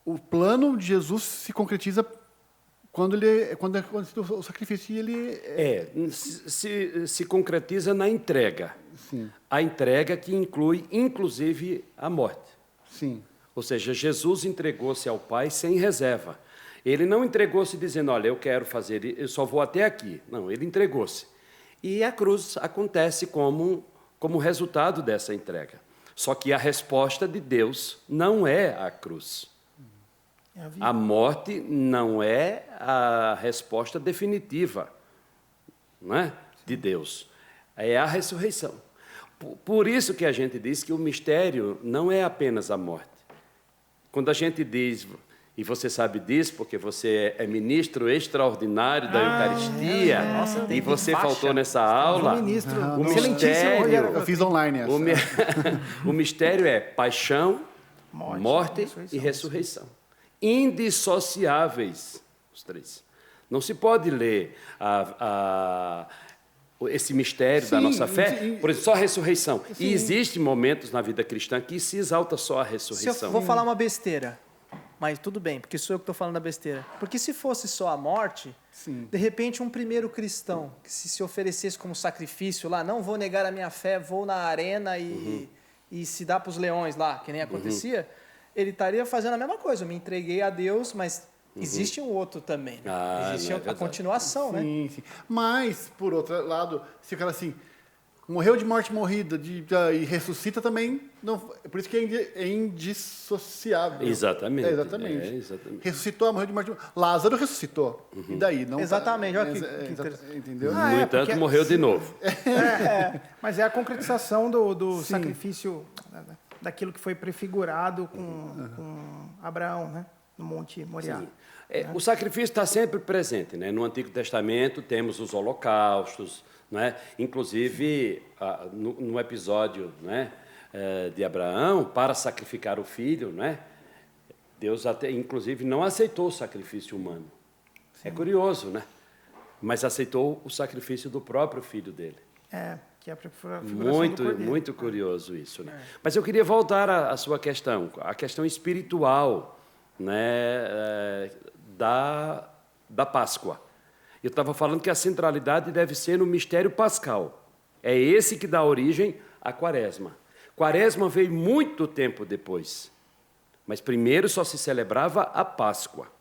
o plano de Jesus se concretiza quando o sacrifício ele se concretiza na entrega. Sim. A entrega que inclui, inclusive, a morte. Sim. Ou seja, Jesus entregou-se ao Pai sem reserva. Ele não entregou-se dizendo, olha, eu quero fazer, eu só vou até aqui. Não, ele entregou-se. E a cruz acontece como resultado dessa entrega. Só que a resposta de Deus não é a cruz. A morte não é a resposta definitiva, não é? De Deus. É a ressurreição. Por isso que a gente diz que o mistério não é apenas a morte. Quando a gente diz, e você sabe disso porque você é ministro extraordinário da Eucaristia, e você faltou nessa aula, o mistério... Eu fiz online essa. O mistério é paixão, morte e ressurreição. Indissociáveis, os três. Não se pode ler esse mistério da nossa fé, por exemplo, só a ressurreição. Sim. E existem momentos na vida cristã que se exalta só a ressurreição. Eu vou falar uma besteira, mas tudo bem, porque sou eu que estou falando a besteira. Porque se fosse só a morte, de repente um primeiro cristão que se oferecesse como sacrifício lá, não vou negar a minha fé, vou na arena e se dá para os leões lá, que nem acontecia, ele estaria fazendo a mesma coisa. Eu me entreguei a Deus, mas existe um outro também. Né? Existe a continuação, né? Sim. Mas, por outro lado, se o cara assim, morreu de morte morrida e ressuscita também, não, por isso que é indissociável. Exatamente. Exatamente. Ressuscitou, morreu de morte morrida. Lázaro ressuscitou. E daí? Não exatamente. Olha que entendeu? No entanto, morreu de novo. Mas é a concretização do sacrifício, daquilo que foi prefigurado com Abraão, né? No Monte Moriá. O sacrifício está sempre presente, né? No Antigo Testamento temos os holocaustos, né? Inclusive no episódio, né, de Abraão, para sacrificar o filho, né? Deus até, inclusive, não aceitou o sacrifício humano. Sim. É curioso, né? Mas aceitou o sacrifício do próprio filho dele. Que é a figuração muito curioso isso, né? Mas eu queria voltar à sua questão, a questão espiritual, né, da Páscoa. Eu estava falando que a centralidade deve ser no mistério pascal. É esse que dá origem à Quaresma. Quaresma veio muito tempo depois, mas primeiro só se celebrava a Páscoa.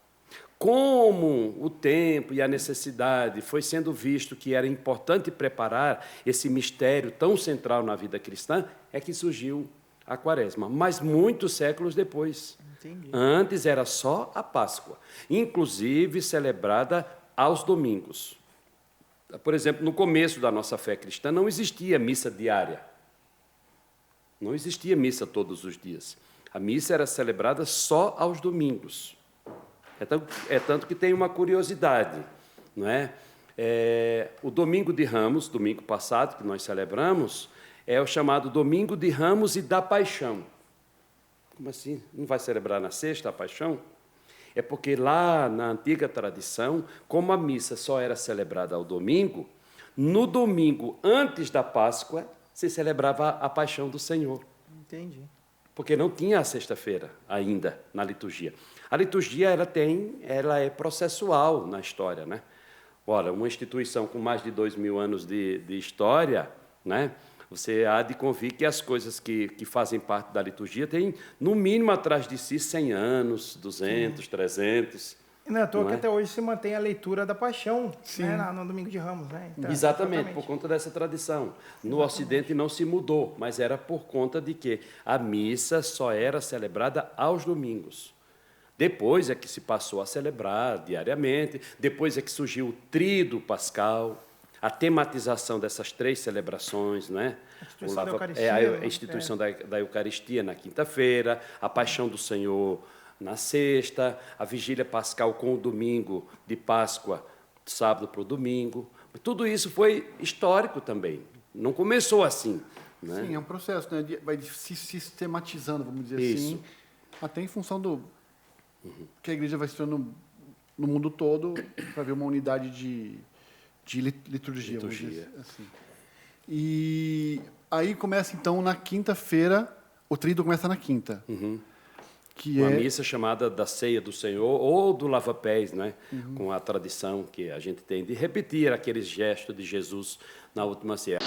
Como o tempo e a necessidade foi sendo visto que era importante preparar esse mistério tão central na vida cristã, é que surgiu a Quaresma, mas muitos séculos depois. Entendi. Antes era só a Páscoa, inclusive celebrada aos domingos. Por exemplo, no começo da nossa fé cristã não existia missa diária. Não existia missa todos os dias. A missa era celebrada só aos domingos. É tanto que tem uma curiosidade, não é? O Domingo de Ramos, domingo passado, que nós celebramos, é o chamado Domingo de Ramos e da Paixão. Como assim? Não vai celebrar na sexta a Paixão? É porque lá na antiga tradição, como a missa só era celebrada ao domingo, no domingo antes da Páscoa se celebrava a Paixão do Senhor. Entendi. Porque não tinha a sexta-feira ainda na liturgia. A liturgia ela é processual na história, né? Ora, uma instituição com mais de 2.000 anos de história, né? Você há de convir que as coisas que fazem parte da liturgia têm, no mínimo, atrás de si 100 anos, 200, 300. E não é à toa que até hoje se mantém a leitura da Paixão, né, no Domingo de Ramos. Né? Então, exatamente, por conta dessa tradição. No Ocidente não se mudou, mas era por conta de que a missa só era celebrada aos domingos. Depois é que se passou a celebrar diariamente, depois é que surgiu o tríduo pascal, a tematização dessas três celebrações, né? A instituição da Eucaristia na quinta-feira, a Paixão do Senhor na sexta, a Vigília Pascal com o domingo de Páscoa, sábado para o domingo. Tudo isso foi histórico também, não começou assim. Né? Sim, é um processo, né? Vai se sistematizando, vamos dizer isso. assim, até em função do que a igreja vai se tornando no mundo todo para ver uma unidade de liturgia. Vamos dizer assim. E aí começa, então, na quinta-feira, o tríduo começa na quinta. Uma missa chamada da Ceia do Senhor ou do lava-pés, né? Com a tradição que a gente tem de repetir aqueles gestos de Jesus na última ceia.